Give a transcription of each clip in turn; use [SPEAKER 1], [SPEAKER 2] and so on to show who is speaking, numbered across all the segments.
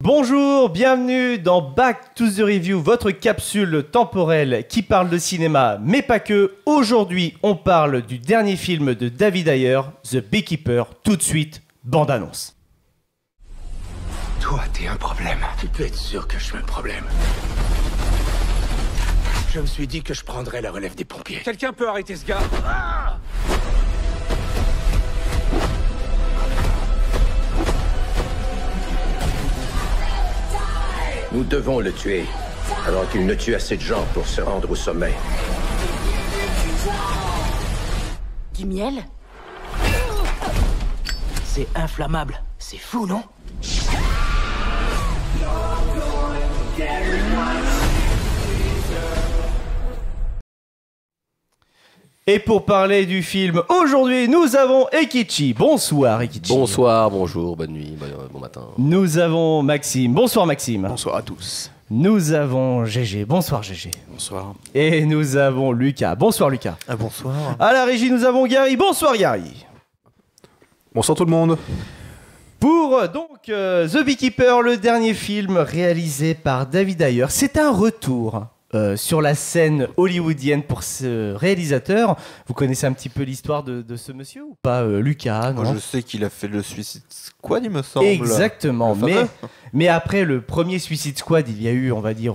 [SPEAKER 1] Bonjour, bienvenue dans Back to the Review, votre capsule temporelle qui parle de cinéma, mais pas que. Aujourd'hui, on parle du dernier film de David Ayer, The Beekeeper. Tout de suite, bande-annonce.
[SPEAKER 2] Toi, t'es un problème. Tu peux être sûr que je suis un problème. Je me suis dit que je prendrais la relève des pompiers.
[SPEAKER 3] Quelqu'un peut arrêter ce gars?
[SPEAKER 2] Nous devons le tuer avant qu'il ne tue assez de gens pour se rendre au sommet.
[SPEAKER 4] Du miel? C'est inflammable. C'est fou, non?
[SPEAKER 1] Et pour parler du film, aujourd'hui, nous avons Ekichi. Bonsoir, Ekichi.
[SPEAKER 5] Bonsoir, bonjour, bonne nuit, bon matin.
[SPEAKER 1] Nous avons Maxime. Bonsoir, Maxime.
[SPEAKER 6] Bonsoir à tous.
[SPEAKER 1] Nous avons GG. Bonsoir, GG.
[SPEAKER 6] Bonsoir.
[SPEAKER 1] Et nous avons Lucas. Bonsoir, Lucas.
[SPEAKER 6] Bonsoir.
[SPEAKER 1] À la régie, nous avons Gary. Bonsoir, Gary.
[SPEAKER 6] Bonsoir tout le monde.
[SPEAKER 1] Pour The Beekeeper, le dernier film réalisé par David Ayer, c'est un retour sur la scène hollywoodienne pour ce réalisateur. Vous connaissez un petit peu l'histoire de ce monsieur ou pas, Lucas, non?
[SPEAKER 6] Moi, je sais qu'il a fait le Suicide Squad, il me semble.
[SPEAKER 1] Exactement, mais après le premier Suicide Squad, il y a eu, on va dire,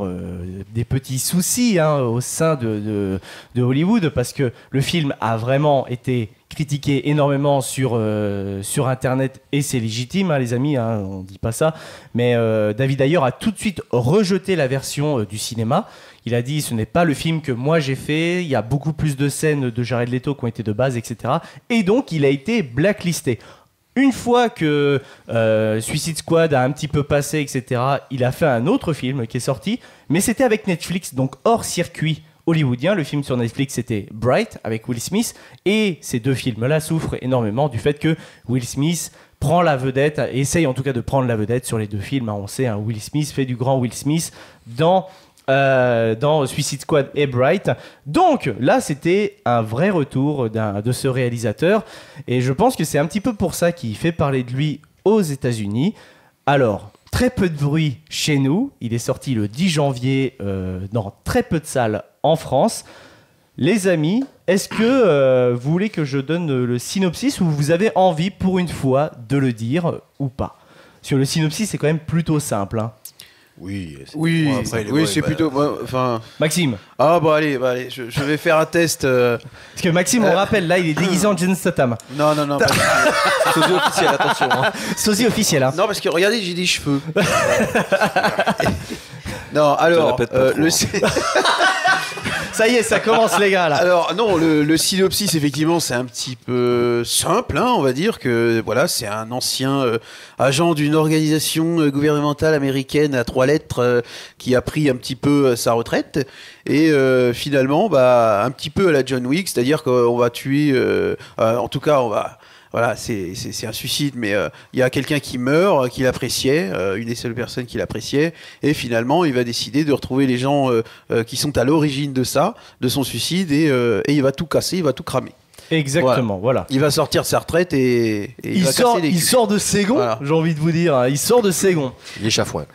[SPEAKER 1] des petits soucis au sein de Hollywood, parce que le film a vraiment été critiqué énormément sur Internet, et c'est légitime, les amis, on dit pas ça, mais David Ayer a tout de suite rejeté la version du cinéma. Il a dit, ce n'est pas le film que moi j'ai fait, il y a beaucoup plus de scènes de Jared Leto qui ont été de base, etc. Et donc, il a été blacklisté. Une fois que Suicide Squad a un petit peu passé, etc., il a fait un autre film qui est sorti, mais c'était avec Netflix, donc hors circuit hollywoodien. Le film sur Netflix, c'était Bright, avec Will Smith, et ces deux films-là souffrent énormément du fait que Will Smith prend la vedette, essaye en tout cas de prendre la vedette sur les deux films. On sait, Will Smith fait du grand Will Smith dans Suicide Squad et Bright. Donc là, c'était un vrai retour de ce réalisateur, et je pense que c'est un petit peu pour ça qu'il fait parler de lui aux États-Unis. Alors, très peu de bruit chez nous. Il est sorti le 10 janvier dans très peu de salles en France. Les amis, est-ce que vous voulez que je donne le synopsis, ou vous avez envie pour une fois de le dire ou pas? Parce que le synopsis, c'est quand même plutôt simple.
[SPEAKER 6] Oui,
[SPEAKER 7] c'est plutôt. Enfin.
[SPEAKER 1] Maxime.
[SPEAKER 7] Ah bah allez, je vais faire un test.
[SPEAKER 1] Parce que Maxime, on rappelle, là, il est déguisé en Jason Statham.
[SPEAKER 7] Non.
[SPEAKER 6] sosie officiel, attention.
[SPEAKER 1] Sosie officiel.
[SPEAKER 7] Non, parce que regardez, j'ai des cheveux. Non, alors
[SPEAKER 1] Ça y est, ça commence, les gars, là.
[SPEAKER 7] Alors non, le synopsis, effectivement, c'est un petit peu simple, on va dire que voilà, c'est un ancien agent d'une organisation gouvernementale américaine à 3 lettres qui a pris un petit peu sa retraite, et finalement, un petit peu à la John Wick, c'est-à-dire qu'on va tuer, en tout cas, on va... Voilà, c'est un suicide, mais il y a quelqu'un qui meurt, qu'il appréciait, une des seules personnes qu'il appréciait, et finalement, il va décider de retrouver les gens qui sont à l'origine de ça, de son suicide, et il va tout casser, il va tout cramer.
[SPEAKER 1] Exactement, voilà.
[SPEAKER 7] Il va sortir de sa retraite et il va casser les culs.
[SPEAKER 1] Il sort de Ségon, voilà. J'ai envie de vous dire, il sort de Ségon.
[SPEAKER 5] Il est chafouin.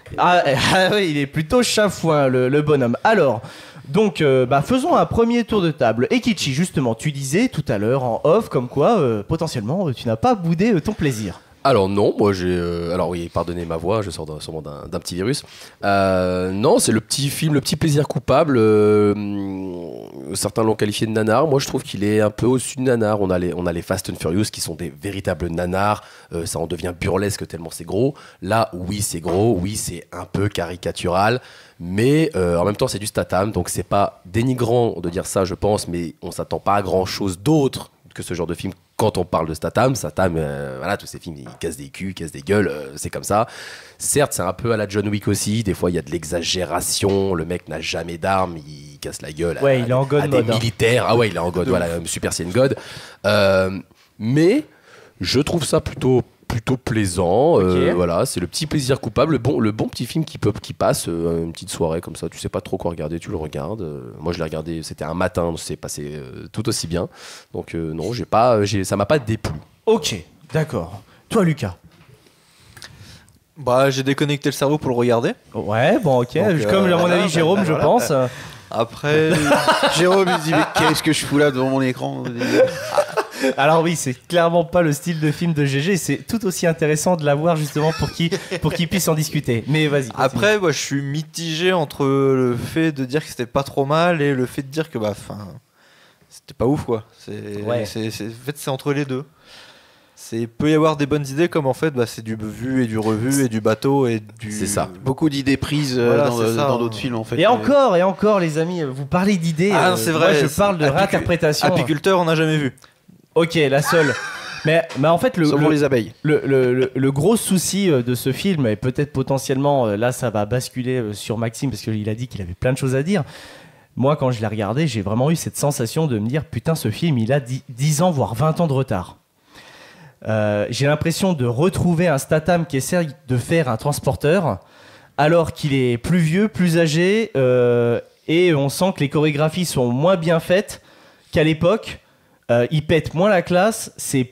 [SPEAKER 1] Oui, il est plutôt chafouin, le bonhomme. Alors... Donc, faisons un premier tour de table. Ekichi, justement, tu disais tout à l'heure en off comme quoi, potentiellement, tu n'as pas boudé ton plaisir.
[SPEAKER 5] Alors non, moi j'ai... alors oui, pardonnez ma voix, je sors sûrement d'un petit virus. Non, c'est le petit film, le petit plaisir coupable. Certains l'ont qualifié de nanar. Moi je trouve qu'il est un peu au-dessus de nanar. On a les Fast and Furious qui sont des véritables nanars. Ça en devient burlesque tellement c'est gros. Là, oui c'est gros, oui c'est un peu caricatural. Mais en même temps c'est du Statham, donc c'est pas dénigrant de dire ça je pense, mais on s'attend pas à grand chose d'autre que ce genre de film quand on parle de Statham. Voilà, tous ces films ils cassent des culs, cassent des gueules, c'est comme ça. Certes c'est un peu à la John Wick aussi, des fois il y a de l'exagération, le mec n'a jamais d'armes, il casse la gueule
[SPEAKER 1] il est en God
[SPEAKER 5] à des militaires. Ah ouais, il est en God, voilà, Super Saiyan God. Mais je trouve ça plutôt plaisant.
[SPEAKER 1] Okay.
[SPEAKER 5] Voilà, c'est le petit plaisir coupable, le bon petit film qui passe une petite soirée comme ça, tu sais pas trop quoi regarder, tu le regardes. Moi je l'ai regardé, c'était un matin, c'est passé tout aussi bien. Donc non, ça m'a pas déplu.
[SPEAKER 1] Ok, d'accord. Toi Lucas?
[SPEAKER 3] Bah, j'ai déconnecté le cerveau pour le regarder.
[SPEAKER 1] Ouais, bon, ok.
[SPEAKER 3] Donc,
[SPEAKER 1] Comme à mon avis, Jérôme, je
[SPEAKER 3] voilà.
[SPEAKER 1] pense.
[SPEAKER 3] Après,
[SPEAKER 7] Jérôme il se dit mais qu'est-ce que je fous là devant mon écran.
[SPEAKER 1] Alors oui, c'est clairement pas le style de film de GG. C'est tout aussi intéressant de l'avoir justement pour qu'il puisse en discuter. Mais vas-y. continue.
[SPEAKER 3] après, moi, je suis mitigé entre le fait de dire que c'était pas trop mal et le fait de dire que c'était pas ouf quoi.
[SPEAKER 1] Ouais.
[SPEAKER 3] En fait, c'est entre les deux. Peut y avoir des bonnes idées comme en fait c'est du vu et du revu et du bateau et du.
[SPEAKER 5] C'est ça.
[SPEAKER 7] Beaucoup d'idées prises
[SPEAKER 3] Voilà, c'est ça,
[SPEAKER 7] dans d'autres films en fait.
[SPEAKER 1] Et encore, les amis, vous parlez d'idées.
[SPEAKER 3] Ah, non, c'est vrai.
[SPEAKER 1] Moi, je parle de réinterprétation.
[SPEAKER 3] Apiculteur, on n'a jamais vu.
[SPEAKER 1] Ok, la seule. Mais en fait,
[SPEAKER 7] Sauvons les abeilles.
[SPEAKER 1] le gros souci de ce film, et peut-être potentiellement, là, ça va basculer sur Maxime, parce qu'il a dit qu'il avait plein de choses à dire. Moi, quand je l'ai regardé, j'ai vraiment eu cette sensation de me dire, putain, ce film, il a 10 ans, voire 20 ans de retard. J'ai l'impression de retrouver un Statham qui essaie de faire un transporteur, alors qu'il est plus vieux, plus âgé, et on sent que les chorégraphies sont moins bien faites qu'à l'époque. Il pète moins la classe, c'est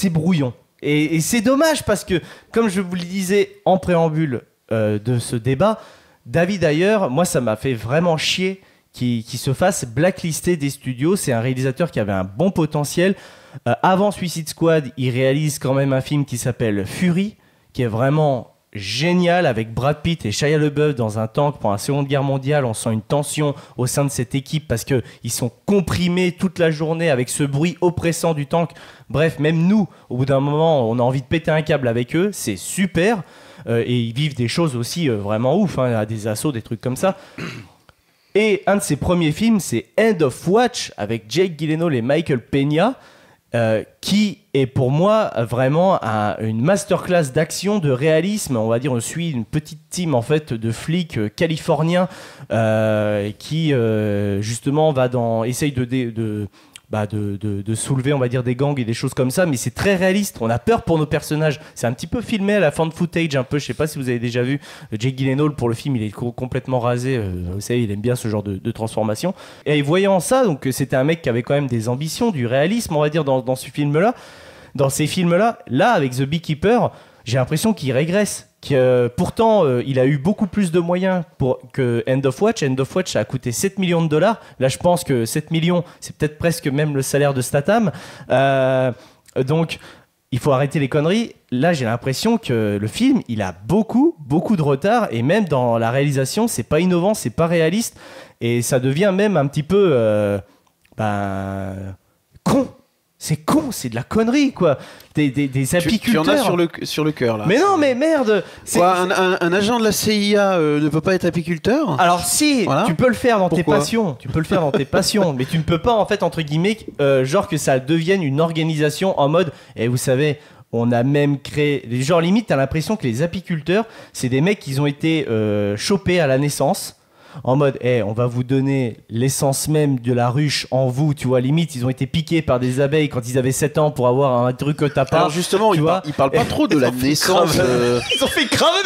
[SPEAKER 1] brouillon. Et c'est dommage parce que, comme je vous le disais en préambule de ce débat, David Ayer, moi ça m'a fait vraiment chier qu'il se fasse blacklister des studios. C'est un réalisateur qui avait un bon potentiel. Avant Suicide Squad, il réalise quand même un film qui s'appelle Fury, qui est vraiment génial avec Brad Pitt et Shia LaBeouf dans un tank pendant la Seconde Guerre mondiale. On sent une tension au sein de cette équipe parce qu'ils sont comprimés toute la journée avec ce bruit oppressant du tank. Bref, même nous, au bout d'un moment, on a envie de péter un câble avec eux. C'est super. Et ils vivent des choses aussi vraiment ouf, hein, des assauts, des trucs comme ça. Et un de ses premiers films, c'est End of Watch avec Jake Gyllenhaal et Michael Peña. Qui est pour moi vraiment une masterclass d'action, de réalisme. On va dire, on suit une petite team en fait de flics californiens qui justement essaye de soulever, on va dire, des gangs et des choses comme ça, mais c'est très réaliste. On a peur pour nos personnages. C'est un petit peu filmé à la fan footage, un peu. Je sais pas si vous avez déjà vu Jake Gyllenhaal pour le film. Il est complètement rasé. Vous savez, il aime bien ce genre de transformation. Et voyant ça, donc c'était un mec qui avait quand même des ambitions, du réalisme, on va dire, dans ce film-là. Dans ces films-là, là, avec The Beekeeper, j'ai l'impression qu'il régresse. Pourtant, il a eu beaucoup plus de moyens que End of Watch. End of Watch, ça a coûté 7 millions de dollars. Là, je pense que 7 millions, c'est peut-être presque même le salaire de Statham. Donc, il faut arrêter les conneries. Là, j'ai l'impression que le film, il a beaucoup de retard. Et même dans la réalisation, c'est pas innovant, c'est pas réaliste. Et ça devient même un petit peu... con. C'est con, c'est de la connerie, quoi. Des apiculteurs.
[SPEAKER 7] Tu en as sur le cœur, là.
[SPEAKER 1] Mais non, mais merde.
[SPEAKER 7] Quoi, un agent de la CIA ne peut pas être apiculteur ?
[SPEAKER 1] Alors si,
[SPEAKER 7] Voilà.
[SPEAKER 1] tu peux le faire dans tes
[SPEAKER 7] Pourquoi
[SPEAKER 1] passions. Tu peux le faire dans tes passions. Mais tu ne peux pas, en fait, entre guillemets, genre que ça devienne une organisation en mode... Et vous savez... On a même créé... Genre, limite, t'as l'impression que les apiculteurs, c'est des mecs qui ont été chopés à la naissance. En mode, on va vous donner l'essence même de la ruche en vous, tu vois, limite, ils ont été piqués par des abeilles quand ils avaient 7 ans pour avoir un truc que t'as pas.
[SPEAKER 7] Alors justement,
[SPEAKER 1] tu vois.
[SPEAKER 7] il parle pas trop de la naissance.
[SPEAKER 1] Ils ont fait cramer.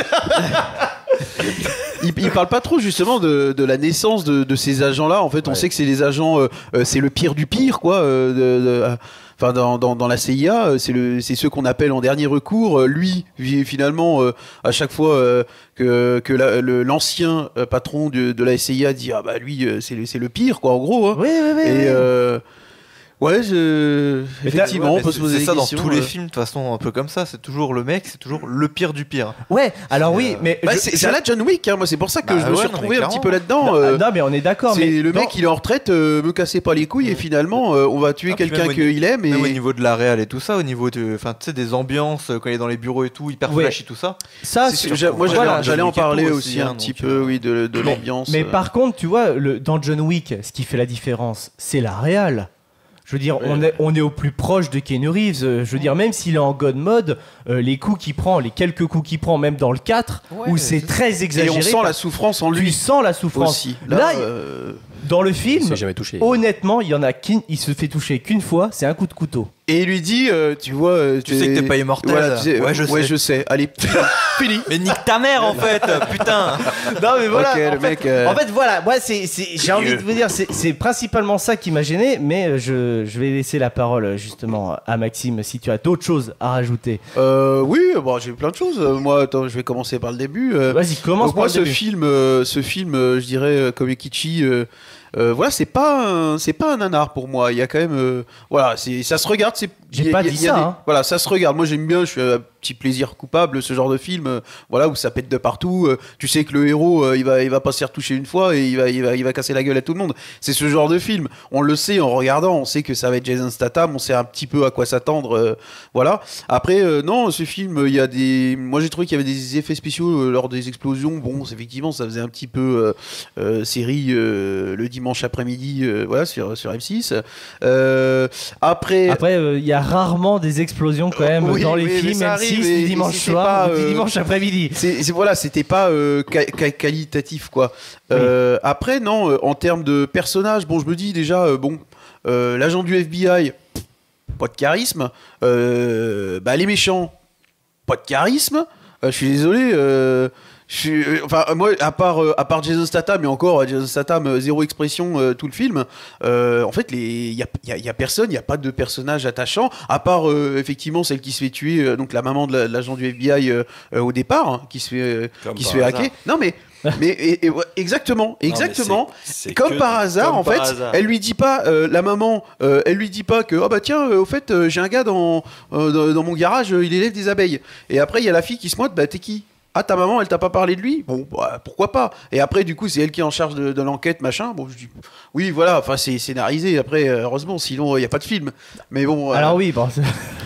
[SPEAKER 7] Il parle pas trop justement de la naissance de ces agents-là. En fait, on sait que c'est les agents, c'est le pire du pire, quoi. Enfin, dans la CIA, c'est ceux qu'on appelle en dernier recours. Lui, finalement, à chaque fois que l'ancien patron de la CIA dit ah bah lui, c'est le pire, quoi, en gros. Hein.
[SPEAKER 1] Oui.
[SPEAKER 7] Et effectivement, on peut se poser
[SPEAKER 3] c'est
[SPEAKER 7] des
[SPEAKER 3] ça
[SPEAKER 7] questions.
[SPEAKER 3] dans tous les films, de toute façon, un peu comme ça. C'est toujours le mec, c'est toujours le pire du pire.
[SPEAKER 1] Ouais, alors oui, mais...
[SPEAKER 7] Bah, c'est à la John Wick, hein. Moi c'est pour ça que je me suis retrouvé un petit peu là-dedans.
[SPEAKER 1] Non, mais on est d'accord.
[SPEAKER 7] C'est
[SPEAKER 1] mais
[SPEAKER 7] le mec, il est en retraite, me cassez pas les couilles et finalement on va tuer quelqu'un qu'il aime.
[SPEAKER 3] Même au
[SPEAKER 7] Et
[SPEAKER 3] niveau de la réal et tout ça, au niveau des ambiances, quand il est dans les bureaux et tout, hyper
[SPEAKER 1] Ouais.
[SPEAKER 3] flashy tout ça.
[SPEAKER 1] Ça,
[SPEAKER 7] moi
[SPEAKER 1] voilà,
[SPEAKER 7] j'allais en parler
[SPEAKER 3] tout
[SPEAKER 7] aussi
[SPEAKER 3] aussi,
[SPEAKER 7] un
[SPEAKER 3] hein,
[SPEAKER 7] petit
[SPEAKER 3] donc,
[SPEAKER 7] peu, oui, de l'ambiance.
[SPEAKER 1] Mais par contre, tu vois, dans John Wick, ce qui fait la différence, c'est la réal. Je veux dire, on est au plus proche de Keanu Reeves. Je veux dire, même s'il est en God mode, les coups qu'il prend, les quelques coups qu'il prend, même dans le 4, où c'est très
[SPEAKER 7] Et
[SPEAKER 1] exagéré.
[SPEAKER 7] on sent la souffrance en
[SPEAKER 1] Tu
[SPEAKER 7] lui
[SPEAKER 1] sens la souffrance.
[SPEAKER 7] aussi.
[SPEAKER 1] Là, dans le
[SPEAKER 5] Il
[SPEAKER 1] film,
[SPEAKER 5] s'est jamais touché.
[SPEAKER 1] honnêtement, il se fait toucher qu'une fois, c'est un coup de couteau.
[SPEAKER 7] Et il lui dit, tu vois,
[SPEAKER 3] Tu sais que t'es pas immortel.
[SPEAKER 7] Voilà, tu sais,
[SPEAKER 3] Ouais, je sais.
[SPEAKER 7] Allez, fini.
[SPEAKER 3] Mais nique ta mère en fait, putain.
[SPEAKER 1] Non mais voilà.
[SPEAKER 7] Ok, le mec,
[SPEAKER 1] En fait, voilà, moi j'ai envie de vous dire, c'est principalement ça qui m'a gêné, mais je vais laisser la parole justement à Maxime si tu as d'autres choses à rajouter.
[SPEAKER 7] Oui, bon, j'ai plein de choses. Moi, attends, je vais commencer par le début.
[SPEAKER 1] Vas-y, commence
[SPEAKER 7] Donc
[SPEAKER 1] par
[SPEAKER 7] moi,
[SPEAKER 1] le
[SPEAKER 7] ce
[SPEAKER 1] début.
[SPEAKER 7] film, je dirais, Komikichi, voilà, c'est pas un nanar pour moi. Il y a quand même, voilà, ça se regarde.
[SPEAKER 1] J'ai pas dit ça, hein.
[SPEAKER 7] Voilà, ça se regarde. Moi, j'aime bien. Je suis un petit plaisir coupable, ce genre de film, voilà, où ça pète de partout. Tu sais que le héros, il va pas se faire toucher une fois et il va casser la gueule à tout le monde. C'est ce genre de film. On le sait en regardant. On sait que ça va être Jason Statham. On sait un petit peu à quoi s'attendre. Voilà. Après, non, ce film, il y a des. Moi, j'ai trouvé qu'il y avait des effets spéciaux lors des explosions. Bon, effectivement, ça faisait un petit peu série le dimanche après-midi, voilà, sur M6. Après,
[SPEAKER 1] il y a rarement des explosions quand même
[SPEAKER 7] Oui,
[SPEAKER 1] dans les
[SPEAKER 7] oui, mais
[SPEAKER 1] films
[SPEAKER 7] ça
[SPEAKER 1] M6
[SPEAKER 7] arrive,
[SPEAKER 1] du
[SPEAKER 7] et
[SPEAKER 1] dimanche
[SPEAKER 7] c'est
[SPEAKER 1] soir
[SPEAKER 7] pas,
[SPEAKER 1] ou du dimanche après-midi.
[SPEAKER 7] voilà, c'était pas qualitatif, quoi.
[SPEAKER 1] Oui.
[SPEAKER 7] Après, non, en termes de personnages, bon, je me dis déjà, l'agent du FBI, pas de charisme. Les méchants, pas de charisme. Je suis désolé. Enfin, moi, à part Jason Statham, et encore, Jason Statham, zéro expression tout le film. En fait, il y a personne, il n'y a pas de personnage attachant, à part effectivement celle qui se fait tuer, donc la maman de l'agent du FBI au départ, hein, qui se fait hacker. Non, mais. Ouais, exactement. Comme par hasard, en fait, elle lui dit pas, la maman, elle lui dit pas que, oh bah tiens, au fait, j'ai un gars dans mon garage, il élève des abeilles. Et après, il y a la fille qui se moque, bah t'es qui? Ah, ta maman, elle t'a pas parlé de lui? Bon, bah, pourquoi pas? Et après, du coup, c'est elle qui est en charge de l'enquête, machin. Bon, je dis, oui, voilà, enfin, c'est scénarisé. Après, heureusement, sinon, il n'y a pas de film. Mais bon.
[SPEAKER 1] Alors oui, bon.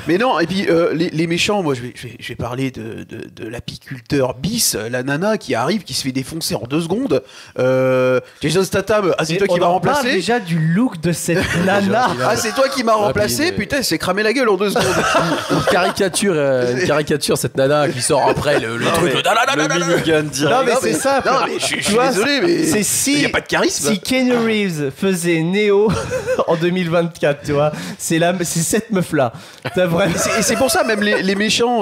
[SPEAKER 7] Mais non, et puis, les méchants, moi, je vais parler de l'apiculteur bis, la nana qui arrive, qui se fait défoncer en 2 secondes. Jason Statham, c'est toi qui m'as remplacé.
[SPEAKER 1] On parle déjà du look de cette nana.
[SPEAKER 7] Ah, c'est toi qui m'as remplacé. Putain, c'est cramé la gueule en 2 secondes.
[SPEAKER 5] Une caricature, cette nana qui sort après le truc.
[SPEAKER 3] Le minigun direct.
[SPEAKER 1] Non mais c'est ça.
[SPEAKER 7] Non, mais je suis désolé, mais il n'y a pas de charisme.
[SPEAKER 1] Si Keanu Reeves faisait Neo en 2024, tu vois, c'est cette meuf là.
[SPEAKER 7] Et c'est pour ça, même les méchants,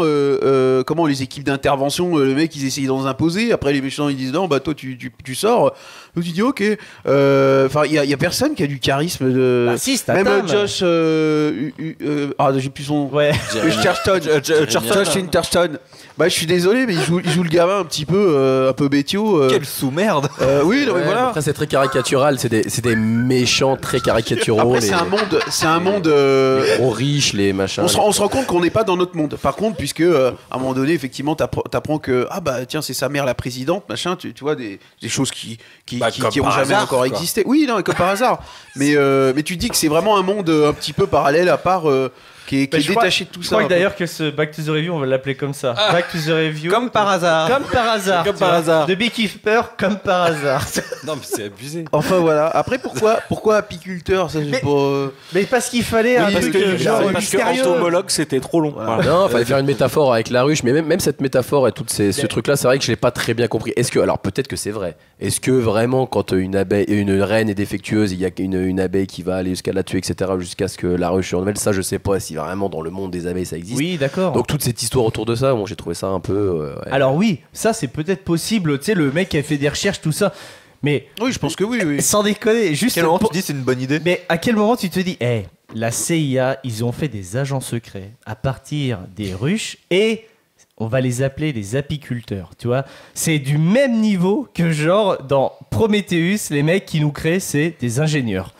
[SPEAKER 7] comment les équipes d'intervention, le mec ils essayent d'en imposer. Après les méchants ils disent non, bah toi tu sors. Donc tu dis ok. Enfin il y a personne qui a du charisme de.
[SPEAKER 1] Bah si, Statham.
[SPEAKER 7] Même Josh. J'ai plus son.
[SPEAKER 1] Ouais.
[SPEAKER 7] Josh Winterstone. Bah je suis désolé, mais il joue le gamin un petit peu bêtio.
[SPEAKER 3] Quelle sous-merde.
[SPEAKER 7] Oui, non mais voilà.
[SPEAKER 5] Après, c'est très caricatural, c'est des méchants très caricaturaux.
[SPEAKER 7] Après c'est un monde.
[SPEAKER 5] Les gros riches, les machins.
[SPEAKER 7] On se rend compte qu'on n'est pas dans notre monde. Par contre, puisque à un moment donné, effectivement, t'apprends que ah bah tiens, c'est sa mère la présidente, machin. Tu vois des choses qui ont jamais encore existé. Oui, non, comme par hasard. Mais tu dis que c'est vraiment un monde un petit peu parallèle à part. Qui est détaché de tout ça.
[SPEAKER 1] Je crois que d'ailleurs que ce Back to the Review, on va l'appeler comme ça. Back to the Review.
[SPEAKER 3] Comme par hasard.
[SPEAKER 1] Comme par hasard.
[SPEAKER 3] Comme par hasard.
[SPEAKER 1] De Beekeeper, comme par hasard.
[SPEAKER 3] Non, mais c'est abusé.
[SPEAKER 7] Enfin voilà. Après, pourquoi apiculteur? Ça, j'ai pas.
[SPEAKER 1] Mais parce qu'il fallait un truc genre
[SPEAKER 3] parce que
[SPEAKER 1] mystérieux.
[SPEAKER 3] entomologue, c'était trop long.
[SPEAKER 7] Voilà.
[SPEAKER 5] Non, fallait faire une métaphore avec la ruche, mais même cette métaphore et tout ce truc-là, c'est vrai que je l'ai pas très bien compris. Alors peut-être que c'est vrai. Est-ce que vraiment, quand une reine est défectueuse, il y a une abeille qui va aller jusqu'à la tuer, etc., jusqu'à ce que la ruche se renouvelle? Ça, je sais pas si vraiment dans le monde des abeilles ça existe.
[SPEAKER 1] Oui, d'accord.
[SPEAKER 5] Donc toute cette histoire autour de ça, bon, j'ai trouvé ça un peu. Ouais.
[SPEAKER 1] Alors oui, ça c'est peut-être possible. Tu sais, le mec qui a fait des recherches, tout ça. Mais
[SPEAKER 7] Oui, je pense que oui.
[SPEAKER 1] sans déconner,
[SPEAKER 3] À
[SPEAKER 1] juste.
[SPEAKER 3] quel moment tu dis c'est une bonne idée?
[SPEAKER 1] Mais à quel moment tu te dis, la CIA, ils ont fait des agents secrets à partir des ruches et on va les appeler les apiculteurs, tu vois. C'est du même niveau que genre dans Prometheus, les mecs qui nous créent, c'est des ingénieurs.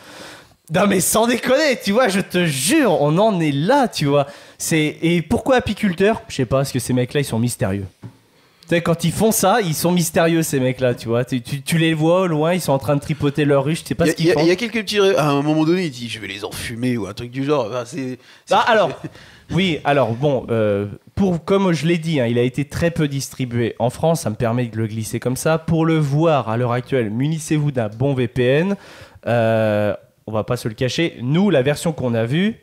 [SPEAKER 1] Non mais sans déconner, tu vois, je te jure, on en est là, tu vois. Et pourquoi apiculteurs? Je sais pas, parce que ces mecs-là, ils sont mystérieux. Tu sais, quand ils font ça, ils sont mystérieux, ces mecs-là, tu vois. Tu les vois au loin, ils sont en train de tripoter leur ruche, tu sais pas ce qu'ils font.
[SPEAKER 7] Il y a quelques petits. À un moment donné, il dit je vais les enfumer ou un truc du genre. Comme je l'ai dit, hein, il a été très peu distribué en France, ça me permet de le glisser comme ça. Pour le voir à l'heure actuelle, munissez-vous d'un bon VPN. On va pas se le cacher. Nous, la version qu'on a vue,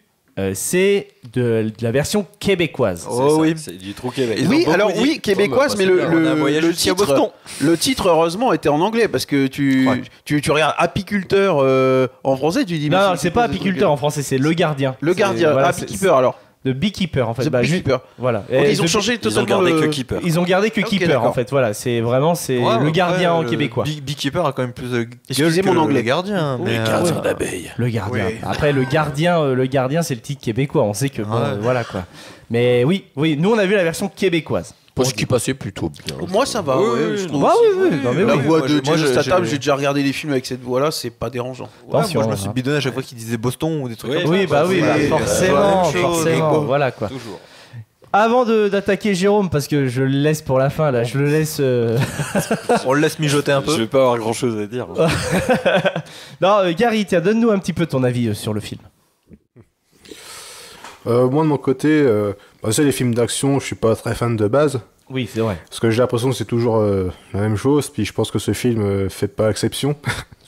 [SPEAKER 1] c'est de la version québécoise.
[SPEAKER 3] Oh oui.
[SPEAKER 8] C'est du trou Québec.
[SPEAKER 3] Ils ont
[SPEAKER 7] Oui,
[SPEAKER 3] beaucoup
[SPEAKER 7] alors
[SPEAKER 3] dit.
[SPEAKER 7] oui, québécoise, mais
[SPEAKER 3] On a voyagé jusqu'à Boston.
[SPEAKER 7] le titre heureusement était en anglais parce que tu regardes apiculteur en français, tu dis. mais
[SPEAKER 1] Non, c'est pas
[SPEAKER 7] quoi, ce
[SPEAKER 1] apiculteur en français, c'est le gardien.
[SPEAKER 7] Le gardien,
[SPEAKER 1] C'est- voilà,
[SPEAKER 7] Beekeeper alors.
[SPEAKER 1] De beekeeper en fait.
[SPEAKER 7] The Beekeeper.
[SPEAKER 1] Voilà.
[SPEAKER 7] Donc, ils ont
[SPEAKER 1] The-
[SPEAKER 7] changé
[SPEAKER 8] Ils ont
[SPEAKER 7] totalement
[SPEAKER 8] gardé
[SPEAKER 7] le...
[SPEAKER 8] que Keeper.
[SPEAKER 1] Ils ont gardé que
[SPEAKER 7] Ok,
[SPEAKER 1] keeper
[SPEAKER 7] d'accord.
[SPEAKER 1] en fait. Voilà, c'est vraiment
[SPEAKER 3] Ouais,
[SPEAKER 1] le gardien en
[SPEAKER 3] après,
[SPEAKER 1] québécois.
[SPEAKER 3] Beekeeper a quand même plus de
[SPEAKER 7] Excusez
[SPEAKER 3] gueule
[SPEAKER 7] mon
[SPEAKER 3] que
[SPEAKER 7] anglais.
[SPEAKER 3] le gardien. Mais
[SPEAKER 5] Gardien d'abeilles.
[SPEAKER 1] Le gardien.
[SPEAKER 7] Oui.
[SPEAKER 1] Après le gardien, c'est le titre québécois. On sait que bon,
[SPEAKER 3] Ouais.
[SPEAKER 1] voilà quoi. Mais oui, nous on a vu la version québécoise.
[SPEAKER 5] Pour ce qui passait plutôt bien.
[SPEAKER 7] Moi ça va,
[SPEAKER 3] Oui,
[SPEAKER 7] ouais,
[SPEAKER 3] oui,
[SPEAKER 7] je
[SPEAKER 3] non,
[SPEAKER 7] trouve.
[SPEAKER 1] Ah
[SPEAKER 7] aussi.
[SPEAKER 1] oui, oui, non, mais
[SPEAKER 7] La
[SPEAKER 1] oui.
[SPEAKER 7] voix
[SPEAKER 3] Moi,
[SPEAKER 7] de
[SPEAKER 3] moi,
[SPEAKER 7] Jason
[SPEAKER 3] j'ai-
[SPEAKER 7] Statham,
[SPEAKER 3] j'ai-
[SPEAKER 7] j'ai déjà regardé des films avec cette voix-là, c'est pas dérangeant.
[SPEAKER 1] Attention,
[SPEAKER 3] moi je me suis
[SPEAKER 1] hein.
[SPEAKER 3] bidonné à chaque fois qu'il disait Boston ou des trucs
[SPEAKER 8] Oui,
[SPEAKER 3] comme ça.
[SPEAKER 1] Oui, bah oui,
[SPEAKER 3] Voilà,
[SPEAKER 1] mais
[SPEAKER 3] c'est
[SPEAKER 1] forcément,
[SPEAKER 3] la même chose.
[SPEAKER 1] forcément, voilà quoi.
[SPEAKER 8] Toujours.
[SPEAKER 1] Avant d'attaquer Jérôme, parce que je le laisse pour la fin là, je le laisse.
[SPEAKER 3] On le laisse mijoter un
[SPEAKER 8] Je
[SPEAKER 3] peu.
[SPEAKER 8] vais pas avoir grand chose à dire.
[SPEAKER 1] Non, Gary, tiens, donne-nous un petit peu ton avis sur le film.
[SPEAKER 6] Moi, de mon côté, c'est les films d'action, je suis pas très fan de base.
[SPEAKER 1] Oui, c'est vrai.
[SPEAKER 6] Parce que j'ai l'impression que c'est toujours la même chose. Puis je pense que ce film fait pas exception.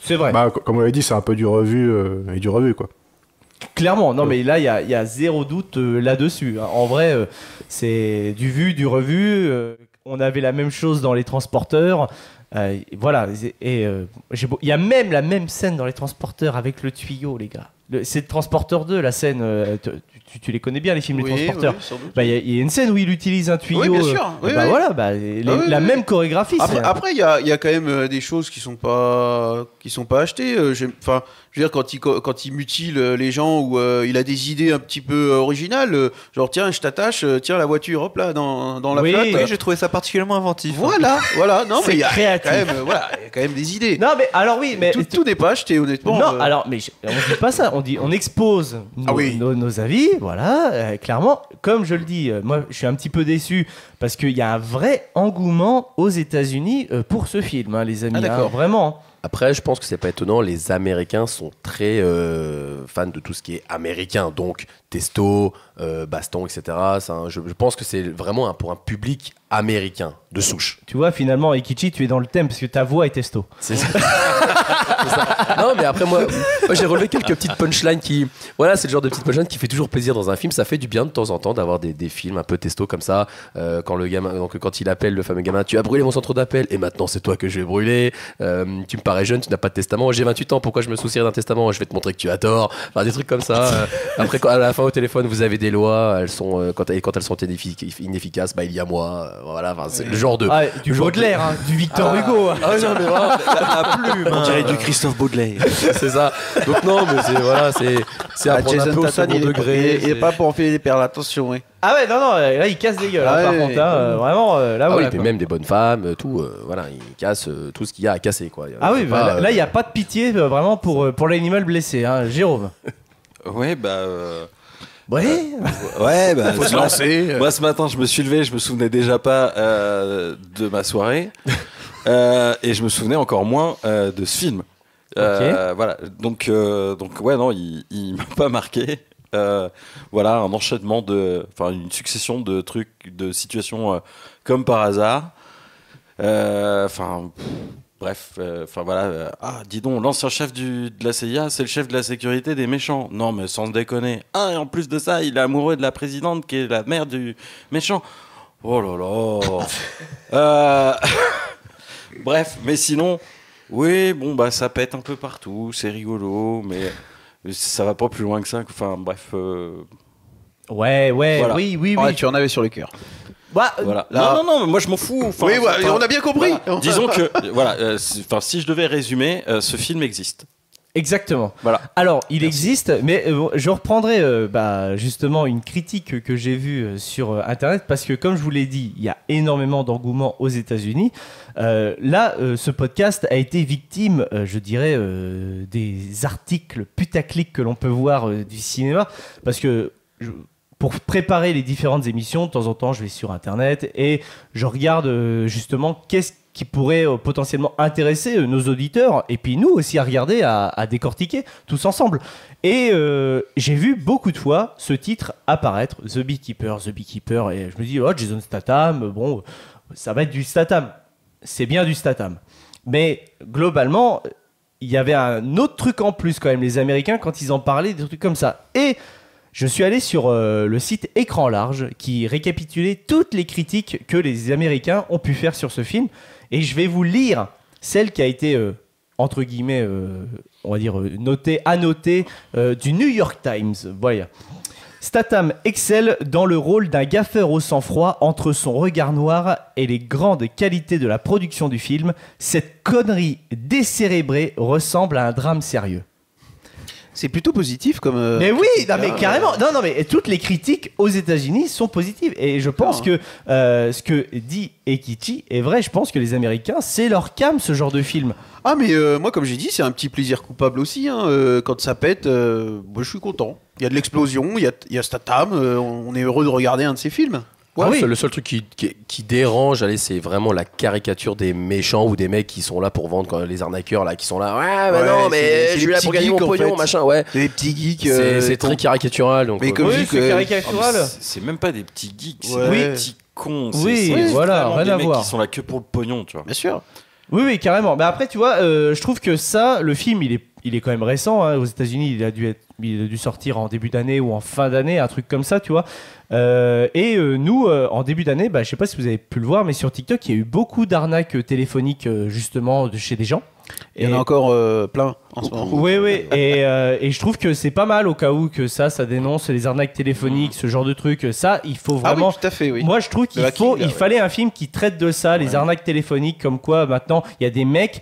[SPEAKER 1] C'est vrai.
[SPEAKER 6] Bah, comme on l'avait dit, c'est un peu du revu et du revu, quoi.
[SPEAKER 1] Clairement, non, mais là, il y a zéro doute là-dessus. En vrai, c'est du vu, du revu. On avait la même chose dans Les Transporteurs. Voilà. Et il y a même la même scène dans Les Transporteurs avec le tuyau, les gars. C'est Transporteur 2, la scène. Tu les connais bien, les films Les Transporteurs.
[SPEAKER 7] sans doute.
[SPEAKER 1] Bah, il y a une scène où il utilise un tuyau.
[SPEAKER 7] Oui, bien sûr. Oui,
[SPEAKER 1] bah
[SPEAKER 7] oui.
[SPEAKER 1] voilà,
[SPEAKER 7] oui,
[SPEAKER 1] la
[SPEAKER 7] oui.
[SPEAKER 1] même chorégraphie. c'est-
[SPEAKER 7] Après, il y a quand même des choses qui sont pas achetées. Enfin, je veux dire, quand il mutile les gens ou il a des idées un petit peu originales, genre tiens, je t'attache, tiens la voiture, hop là, dans la
[SPEAKER 1] Oui.
[SPEAKER 7] flotte.
[SPEAKER 3] Oui, j'ai trouvé ça particulièrement inventif.
[SPEAKER 7] Voilà. Non,
[SPEAKER 1] C'est
[SPEAKER 7] mais il y a
[SPEAKER 1] créatif.
[SPEAKER 7] quand même, il y a quand même des idées.
[SPEAKER 1] Non, mais alors oui, mais
[SPEAKER 7] Tout n'est pas acheté, honnêtement.
[SPEAKER 1] non, alors, mais on dit pas ça. On expose
[SPEAKER 7] oui.
[SPEAKER 1] nos avis, voilà, clairement. Comme je le dis, moi, je suis un petit peu déçu parce qu'il y a un vrai engouement aux États-Unis pour ce film, hein, les amis.
[SPEAKER 7] Ah, d'accord.
[SPEAKER 1] Vraiment.
[SPEAKER 5] Après, je pense que c'est pas étonnant. Les Américains sont très fans de tout ce qui est américain, donc testo, baston, etc. Je pense que c'est vraiment pour un public américain de souche.
[SPEAKER 1] Tu vois, finalement, Ikichi, tu es dans le thème parce que ta voix est testo.
[SPEAKER 5] C'est ça. C'est ça. Non, mais après, moi j'ai relevé quelques petites punchlines qui. Voilà, c'est le genre de petites punchlines qui fait toujours plaisir dans un film. Ça fait du bien de temps en temps d'avoir des films un peu testo comme ça. Quand le gamin, donc quand il appelle le fameux gamin, tu as brûlé mon centre d'appel et maintenant c'est toi que je vais brûler. Tu me parais jeune, tu n'as pas de testament. J'ai 28 ans, pourquoi je me soucierais d'un testament? Je vais te montrer que tu as tort. Enfin, des trucs comme ça. Après, à la fin au téléphone, vous avez des lois. Elles sont, quand elles sont inefficaces, bah, il y a moi. Voilà, enfin, c'est le genre de.
[SPEAKER 1] Ah, du Baudelaire, hein, du Victor Hugo. hein.
[SPEAKER 5] Ah non, mais vraiment,
[SPEAKER 3] La plume.
[SPEAKER 8] On dirait du Christophe Baudelaire.
[SPEAKER 5] c'est ça. Donc non, mais c'est à prendre un peu au second degré.
[SPEAKER 7] il est pas pour enfiler les perles, attention, oui.
[SPEAKER 1] Ah ouais, non, là, il casse des gueules, hein,
[SPEAKER 7] Ah
[SPEAKER 1] par
[SPEAKER 7] ouais,
[SPEAKER 1] contre. hein, vraiment, là,
[SPEAKER 5] Ah
[SPEAKER 1] voilà.
[SPEAKER 5] oui, mais
[SPEAKER 1] quoi.
[SPEAKER 5] même des bonnes femmes, tout, voilà, ils cassent tout ce qu'il y a à casser, quoi.
[SPEAKER 1] Ah oui,
[SPEAKER 5] Pas,
[SPEAKER 1] bah, là, il n'y a pas de pitié vraiment pour l'animal blessé, hein, Jérôme.
[SPEAKER 8] Ouais, bah.
[SPEAKER 1] Ouais.
[SPEAKER 8] Ouais, bah.
[SPEAKER 7] Faut se lancer.
[SPEAKER 8] Moi, ce matin, je me suis levé, je me souvenais déjà pas de ma soirée. Et je me souvenais encore moins de ce film. Voilà. Donc, ouais, non, il m'a pas marqué. Voilà, un enchaînement une succession de trucs, de situations comme par hasard. Bref, voilà. Dis donc, l'ancien chef de la CIA, c'est le chef de la sécurité des méchants. Non, mais sans déconner. Et en plus de ça, il est amoureux de la présidente qui est la mère du méchant. Oh là là. Bref, mais sinon, oui, bon, bah, ça pète un peu partout, c'est rigolo, mais ça va pas plus loin que ça. Enfin, bref.
[SPEAKER 1] Ouais,
[SPEAKER 8] Voilà.
[SPEAKER 1] oui.
[SPEAKER 7] Ouais, tu en avais sur le cœur.
[SPEAKER 1] Bah,
[SPEAKER 8] Voilà.
[SPEAKER 7] Là-
[SPEAKER 8] Non, mais moi je m'en fous. Enfin,
[SPEAKER 7] Oui, ouais, on a bien compris.
[SPEAKER 8] voilà. Disons que, voilà, si je devais résumer, ce film existe.
[SPEAKER 1] exactement.
[SPEAKER 8] Voilà.
[SPEAKER 1] Alors, il existe, mais je reprendrai justement une critique que j'ai vue sur Internet, parce que comme je vous l'ai dit, il y a énormément d'engouement aux États-Unis. Là, ce podcast a été victime, je dirais, des articles putaclic que l'on peut voir du cinéma, parce que pour préparer les différentes émissions, de temps en temps, je vais sur Internet et je regarde justement qu'est-ce qui pourrait potentiellement intéresser nos auditeurs et puis nous aussi à regarder, à décortiquer tous ensemble. Et j'ai vu beaucoup de fois ce titre apparaître, The Beekeeper, et je me dis, oh, Jason Statham, bon, ça va être du Statham. C'est bien du Statham. Mais globalement, il y avait un autre truc en plus quand même, les Américains, quand ils en parlaient, des trucs comme ça. Et Je suis allé sur le site Écran Large qui récapitulait toutes les critiques que les Américains ont pu faire sur ce film. Et je vais vous lire celle qui a été, entre guillemets, on va dire, annotée du New York Times. Voilà. Statham excelle dans le rôle d'un gaffeur au sang-froid entre son regard noir et les grandes qualités de la production du film. Cette connerie décérébrée ressemble à un drame sérieux.
[SPEAKER 7] C'est plutôt positif comme.
[SPEAKER 1] Mais oui, non, mais carrément. Non, mais toutes les critiques aux États-Unis sont positives. Et je pense que ce que dit Ekichi est vrai. Je pense que les Américains, c'est leur cam, ce genre de film.
[SPEAKER 7] Ah, mais moi, comme j'ai dit, c'est un petit plaisir coupable aussi. Hein. Quand ça pète, moi, je suis content. Il y a de l'explosion, il y a Statham. On est heureux de regarder un de ces films.
[SPEAKER 5] Ouais, oui. Le seul truc qui dérange, allez, c'est vraiment la caricature des méchants ou des mecs qui sont là pour vendre, quand les arnaqueurs là, qui sont là. Non, mais je suis là pour gagner mon pognon, machin. Ouais.
[SPEAKER 7] Des petits geeks.
[SPEAKER 5] C'est très caricatural. Donc,
[SPEAKER 7] mais comme
[SPEAKER 1] oui, c'est caricatural.
[SPEAKER 8] C'est même pas des petits geeks, c'est
[SPEAKER 1] oui.
[SPEAKER 8] des petits cons.
[SPEAKER 1] Oui, voilà, rien à voir.
[SPEAKER 8] Qui sont là que pour le pognon, tu vois.
[SPEAKER 7] Bien sûr.
[SPEAKER 1] Oui, carrément. Mais après, tu vois, je trouve que ça, le film, il est quand même récent. Hein. Aux États-Unis, il a dû sortir en début d'année ou en fin d'année, un truc comme ça, tu vois. Nous, en début d'année, je sais pas si vous avez pu le voir, mais sur TikTok, il y a eu beaucoup d'arnaques téléphoniques, justement, de chez des gens.
[SPEAKER 7] Il y en a encore plein en ce moment.
[SPEAKER 1] Oui. Et je trouve que c'est pas mal au cas où que ça dénonce les arnaques téléphoniques, ce genre de trucs. Ça, il faut vraiment.
[SPEAKER 7] Ah oui, tout à fait, oui.
[SPEAKER 1] Moi, je trouve qu'il fallait un film qui traite de ça, les arnaques téléphoniques, comme quoi maintenant, il y a des mecs,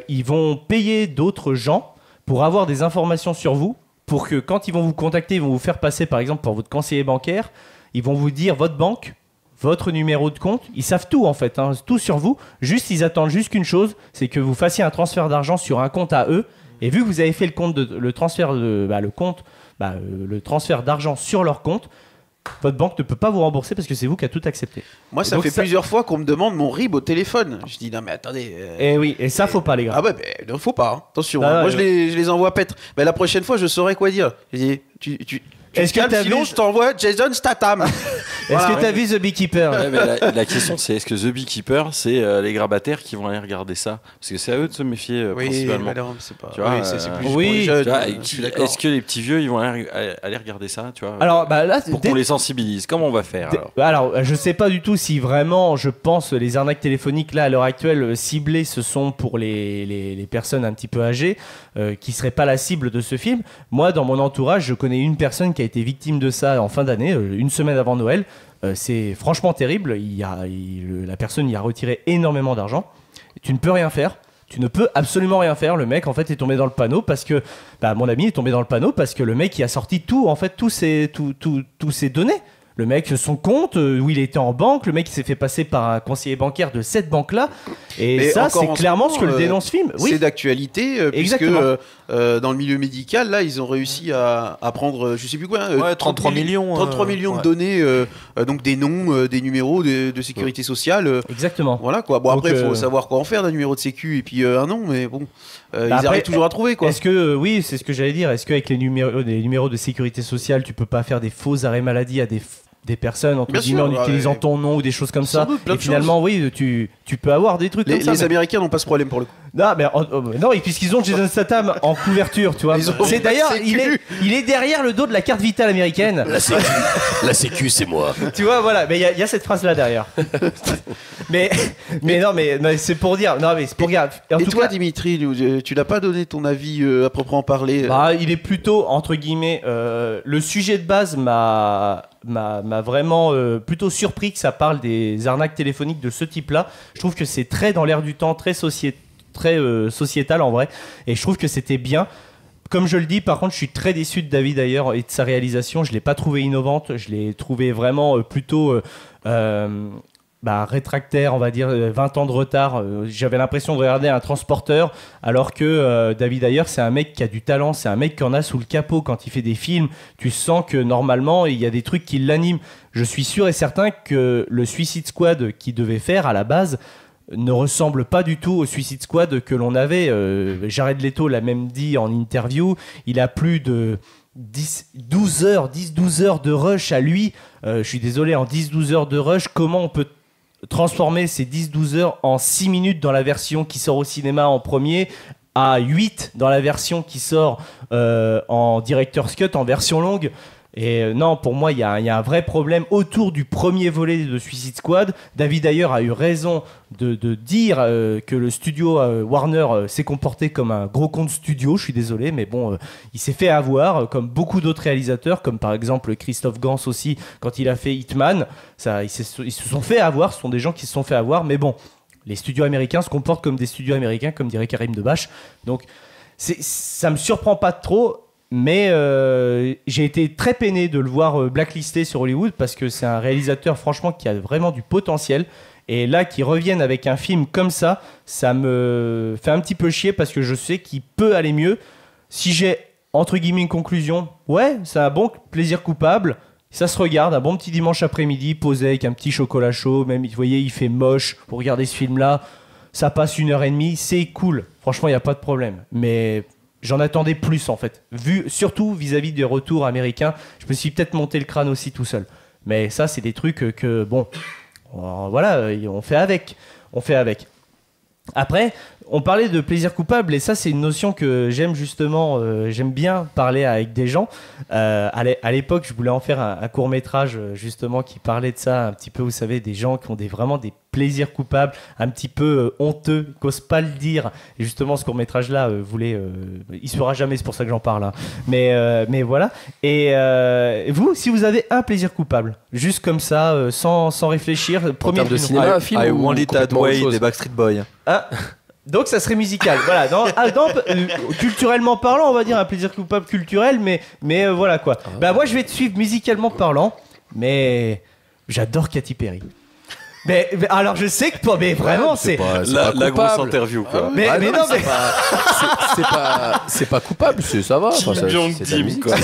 [SPEAKER 1] ils vont payer d'autres gens pour avoir des informations sur vous, pour que quand ils vont vous contacter, ils vont vous faire passer, par exemple, pour votre conseiller bancaire, ils vont vous dire votre banque, votre numéro de compte, ils savent tout en fait, hein, tout sur vous. Juste, ils attendent juste qu'une chose, c'est que vous fassiez un transfert d'argent sur un compte à eux. Et vu que vous avez fait le transfert d'argent sur leur compte, votre banque ne peut pas vous rembourser parce que c'est vous qui a tout accepté.
[SPEAKER 7] Moi, ça fait plusieurs fois qu'on me demande mon RIB au téléphone. Je dis non mais attendez.
[SPEAKER 1] Et oui, et ça faut pas les gars.
[SPEAKER 7] Ah bah non, faut pas. Hein. Attention. Moi, je les envoie paître. Mais la prochaine fois, je saurai quoi dire. Je dis
[SPEAKER 1] est-ce que t'as
[SPEAKER 7] sinon,
[SPEAKER 1] vu...
[SPEAKER 7] je t'envoie Jason Statham.
[SPEAKER 1] Est-ce que t'as vu The Beekeeper?
[SPEAKER 8] Ouais, mais la question, c'est est-ce que The Beekeeper, c'est les grabataires qui vont aller regarder ça? Parce que c'est à eux de se méfier principalement.
[SPEAKER 7] Non, c'est pas.
[SPEAKER 8] Tu vois,
[SPEAKER 7] c'est plus
[SPEAKER 1] oui.
[SPEAKER 7] pour les jeunes.
[SPEAKER 8] Tu vois, est-ce que les petits vieux, ils vont aller regarder ça, tu vois?
[SPEAKER 1] Alors, là,
[SPEAKER 8] pour qu'on les sensibilise, comment on va faire
[SPEAKER 1] alors, je sais pas du tout si vraiment, je pense, les arnaques téléphoniques là à l'heure actuelle ciblées, ce sont pour les personnes un petit peu âgées qui seraient pas la cible de ce film. Moi, dans mon entourage, je connais une personne qui a été victime de ça en fin d'année, une semaine avant Noël. C'est franchement terrible. La personne y a retiré énormément d'argent. Tu ne peux rien faire. Tu ne peux absolument rien faire. Le mec en fait est tombé dans le panneau parce que mon ami est tombé dans le panneau parce que le mec y a sorti tout en fait tous ses données. Le mec, son compte, où il était en banque, le mec il s'est fait passer par un conseiller bancaire de cette banque-là. Et mais ça, c'est clairement ce que le dénonce film. Oui.
[SPEAKER 7] C'est d'actualité, puisque dans le milieu médical, là, ils ont réussi à prendre, je sais plus quoi,
[SPEAKER 3] 33 millions.
[SPEAKER 7] 33 millions de données, donc des noms, des numéros de sécurité sociale.
[SPEAKER 1] Exactement.
[SPEAKER 7] Voilà quoi. Bon, après, il faut savoir quoi en faire d'un numéro de sécu et puis un nom, mais bon, ils arrivent toujours à trouver quoi.
[SPEAKER 1] Est-ce que, oui, c'est ce que j'allais dire, est-ce qu'avec les numéros de sécurité sociale, tu peux pas faire des faux arrêts maladie à des personnes entre guillemets en utilisant ton nom ou des choses comme ça, et finalement oui tu peux avoir des trucs comme ça.
[SPEAKER 7] Les Américains n'ont pas ce problème pour le coup.
[SPEAKER 1] Non mais non, puisqu'ils ont Jason Statham en couverture, tu vois. C'est d'ailleurs il est derrière le dos de la carte vitale américaine.
[SPEAKER 5] La sécu c'est moi.
[SPEAKER 1] Tu vois, voilà, mais il y a cette phrase là derrière. mais non mais c'est pour dire, non mais c'est pour dire. En
[SPEAKER 7] et
[SPEAKER 1] tout
[SPEAKER 7] toi
[SPEAKER 1] cas,
[SPEAKER 7] Dimitri, tu n'as pas donné ton avis à proprement parler.
[SPEAKER 1] Il est plutôt entre guillemets le sujet de base m'a vraiment plutôt surpris que ça parle des arnaques téléphoniques de ce type-là. Je trouve que c'est très dans l'air du temps, très sociétal en vrai, et je trouve que c'était bien. Comme je le dis, par contre, je suis très déçu de David Ayer et de sa réalisation. Je l'ai pas trouvé innovante, je l'ai trouvé vraiment plutôt rétractaire, on va dire, 20 ans de retard. J'avais l'impression de regarder un transporteur, alors que David Ayer, c'est un mec qui a du talent, c'est un mec qui en a sous le capot quand il fait des films. Tu sens que normalement, il y a des trucs qui l'animent. Je suis sûr et certain que le Suicide Squad qu'il devait faire à la base ne ressemble pas du tout au Suicide Squad que l'on avait. Jared Leto l'a même dit en interview, il a plus de 10-12 heures de rush à lui. Je suis désolé, en 10-12 heures de rush, comment on peut transformer ces 10-12 heures en 6 minutes dans la version qui sort au cinéma en premier, à 8 dans la version qui sort en Director's Cut, en version longue? Et non, pour moi, il y a un vrai problème autour du premier volet de Suicide Squad. David Ayer a eu raison de dire que le studio Warner s'est comporté comme un gros con de studio. Je suis désolé, mais bon, il s'est fait avoir, comme beaucoup d'autres réalisateurs, comme par exemple Christophe Gans aussi, quand il a fait Hitman. Ils se sont fait avoir, ce sont des gens qui se sont fait avoir, mais bon, les studios américains se comportent comme des studios américains, comme dirait Karim Debache. Donc, ça me surprend pas trop. Mais j'ai été très peiné de le voir blacklisté sur Hollywood parce que c'est un réalisateur franchement qui a vraiment du potentiel. Et là, qu'il revienne avec un film comme ça me fait un petit peu chier parce que je sais qu'il peut aller mieux. Si j'ai, entre guillemets, une conclusion, ouais, c'est un bon plaisir coupable. Ça se regarde, un bon petit dimanche après-midi, posé avec un petit chocolat chaud. Même, vous voyez, il fait moche pour regarder ce film-là. Ça passe 1h30, c'est cool. Franchement, il n'y a pas de problème. Mais... j'en attendais plus en fait, surtout vis-à-vis des retours américains. Je me suis peut-être monté le crâne aussi tout seul. Mais ça, c'est des trucs que, bon, voilà, on fait avec. Après, on parlait de plaisir coupable et ça, c'est une notion que j'aime justement, j'aime bien parler avec des gens. À l'époque, je voulais en faire un court-métrage justement qui parlait de ça un petit peu, vous savez, des gens qui ont vraiment des plaisirs coupables, un petit peu honteux, qui n'osent pas le dire. Et justement, ce court-métrage-là, il se fera jamais, c'est pour ça que j'en parle. Hein. Mais voilà. Et vous, si vous avez un plaisir coupable, juste comme ça, sans réfléchir,
[SPEAKER 5] En termes de cinéma, un film
[SPEAKER 3] I
[SPEAKER 5] ou
[SPEAKER 3] Want It That
[SPEAKER 5] complètement autre
[SPEAKER 3] Way
[SPEAKER 5] chose
[SPEAKER 3] des Backstreet Boys.
[SPEAKER 1] Ah, donc ça serait musical. Voilà. Culturellement parlant, on va dire un plaisir coupable culturel, mais voilà quoi. Bah moi, je vais te suivre musicalement parlant, mais j'adore Katy Perry. Mais alors je sais que toi, mais vraiment c'est
[SPEAKER 5] pas
[SPEAKER 3] La grosse
[SPEAKER 5] coupable.
[SPEAKER 3] interview quoi.
[SPEAKER 1] mais non mais
[SPEAKER 5] C'est pas coupable, ça va. Enfin, c'est de la musique, quoi.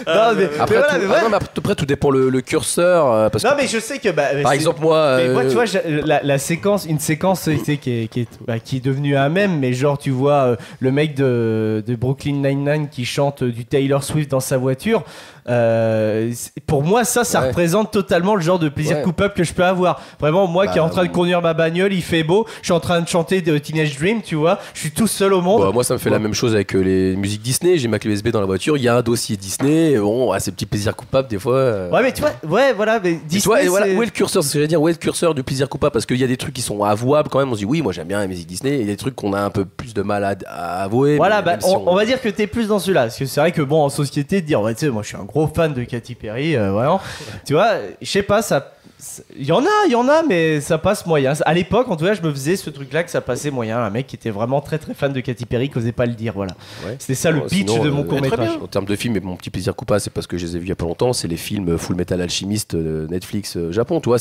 [SPEAKER 1] non, mais
[SPEAKER 5] Après,
[SPEAKER 1] voilà, mais ouais.
[SPEAKER 5] non, mais après, tout dépend le curseur. Parce
[SPEAKER 1] Non
[SPEAKER 5] que,
[SPEAKER 1] mais je sais que
[SPEAKER 5] par exemple, moi.
[SPEAKER 1] mais moi, tu vois, la séquence, une séquence tu sais, qui est devenue un mème, mais genre, tu vois, le mec de Brooklyn Nine-Nine qui chante du Taylor Swift dans sa voiture. Pour moi, ça
[SPEAKER 5] Ouais.
[SPEAKER 1] représente totalement le genre de plaisir
[SPEAKER 5] Ouais.
[SPEAKER 1] coupable que je peux avoir. Vraiment, moi qui est en train de conduire ma bagnole, il fait beau, je suis en train de chanter de Teenage Dream, tu vois, je suis tout seul au monde.
[SPEAKER 5] Bah, moi, ça me fait la même chose avec les musiques Disney. J'ai ma clé USB dans la voiture. Il y a un dossier Disney. Bon, ces petits plaisirs coupables, des fois.
[SPEAKER 1] Ouais, mais tu vois, ouais, voilà, mais
[SPEAKER 5] Et
[SPEAKER 1] Disney,
[SPEAKER 5] tu vois, et voilà,
[SPEAKER 1] c'est-
[SPEAKER 5] où est le curseur? C'est ce que j'allais dire. Où est le curseur du plaisir coupable? Parce qu'il y a des trucs qui sont avouables quand même. On se dit, oui, moi j'aime bien la musique Disney. Et des trucs qu'on a un peu plus de mal à avouer.
[SPEAKER 1] Voilà,
[SPEAKER 5] mais
[SPEAKER 1] bah,
[SPEAKER 5] même si
[SPEAKER 1] on va dire que t'es plus dans celui-là. Parce que c'est vrai que bon, en société, de dire, ouais, tu sais, moi je suis un gros fan de Katy Perry, vraiment. Tu vois, je sais pas, il y en a, mais ça passe moyen. À l'époque, en tout cas, je me faisais ce truc-là que ça passait moyen. Un mec qui était vraiment très très fan de Katy Perry, qui osait pas le dire, voilà.
[SPEAKER 5] Ouais.
[SPEAKER 1] C'était ça le
[SPEAKER 5] Bon,
[SPEAKER 1] pitch
[SPEAKER 5] sinon,
[SPEAKER 1] de mon
[SPEAKER 5] très
[SPEAKER 1] court-métrage.
[SPEAKER 5] bien. En termes de films, et mon petit plaisir coupable, c'est parce que je les ai vus il y a pas longtemps. C'est les films Full Metal Alchemist Netflix Japon. Tu vois,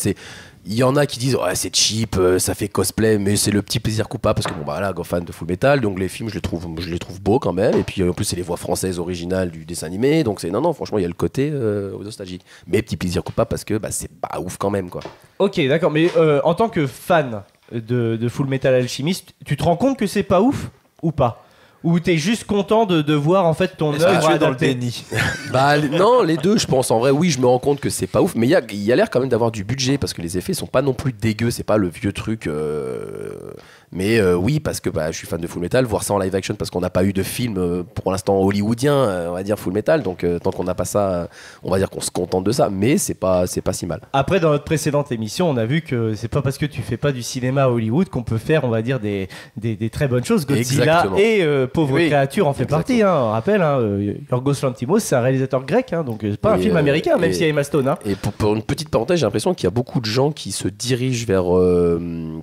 [SPEAKER 5] il y en a qui disent ouais, c'est cheap, ça fait cosplay, mais c'est le petit plaisir coupable parce que bon bah là, grand fan de Full Metal, donc les films je les trouve beaux quand même. Et puis en plus c'est les voix françaises originales du dessin animé, donc c'est non franchement il y a le côté nostalgique. Mais petit plaisir coupable parce que bah c'est pas ouf quand même quoi.
[SPEAKER 1] Ok, d'accord, mais en tant que fan de Full Metal Alchemist, tu te rends compte que c'est pas ouf ou pas? Ou t'es juste content de voir en fait ton
[SPEAKER 3] Est-ce que
[SPEAKER 1] œuvre
[SPEAKER 3] tu es dans le
[SPEAKER 1] adaptée?
[SPEAKER 3] déni?
[SPEAKER 5] Bah non, les deux, je pense. En vrai, oui, je me rends compte que c'est pas ouf, mais il y a l'air quand même d'avoir du budget parce que les effets sont pas non plus dégueux. C'est pas le vieux truc. Mais oui, parce que bah, je suis fan de Full Metal. Voir ça en live action parce qu'on n'a pas eu de film pour l'instant hollywoodien, on va dire Full Metal. Donc tant qu'on n'a pas ça, on va dire qu'on se contente de ça. Mais c'est pas si mal.
[SPEAKER 1] Après, dans notre précédente émission, on a vu que c'est pas parce que tu fais pas du cinéma à Hollywood qu'on peut faire, on va dire, des très bonnes choses. Godzilla
[SPEAKER 5] Exactement.
[SPEAKER 1] et Pauvre
[SPEAKER 7] Oui.
[SPEAKER 1] créature en fait partie. Hein. On rappelle, hein, Yorgos Lanthimos, c'est un réalisateur grec, hein, donc c'est pas un
[SPEAKER 5] Et,
[SPEAKER 1] film américain, même
[SPEAKER 5] et-
[SPEAKER 1] s'il y a Emma Stone. Hein.
[SPEAKER 5] Et pour une petite parenthèse, j'ai l'impression qu'il y a beaucoup de gens qui se dirigent vers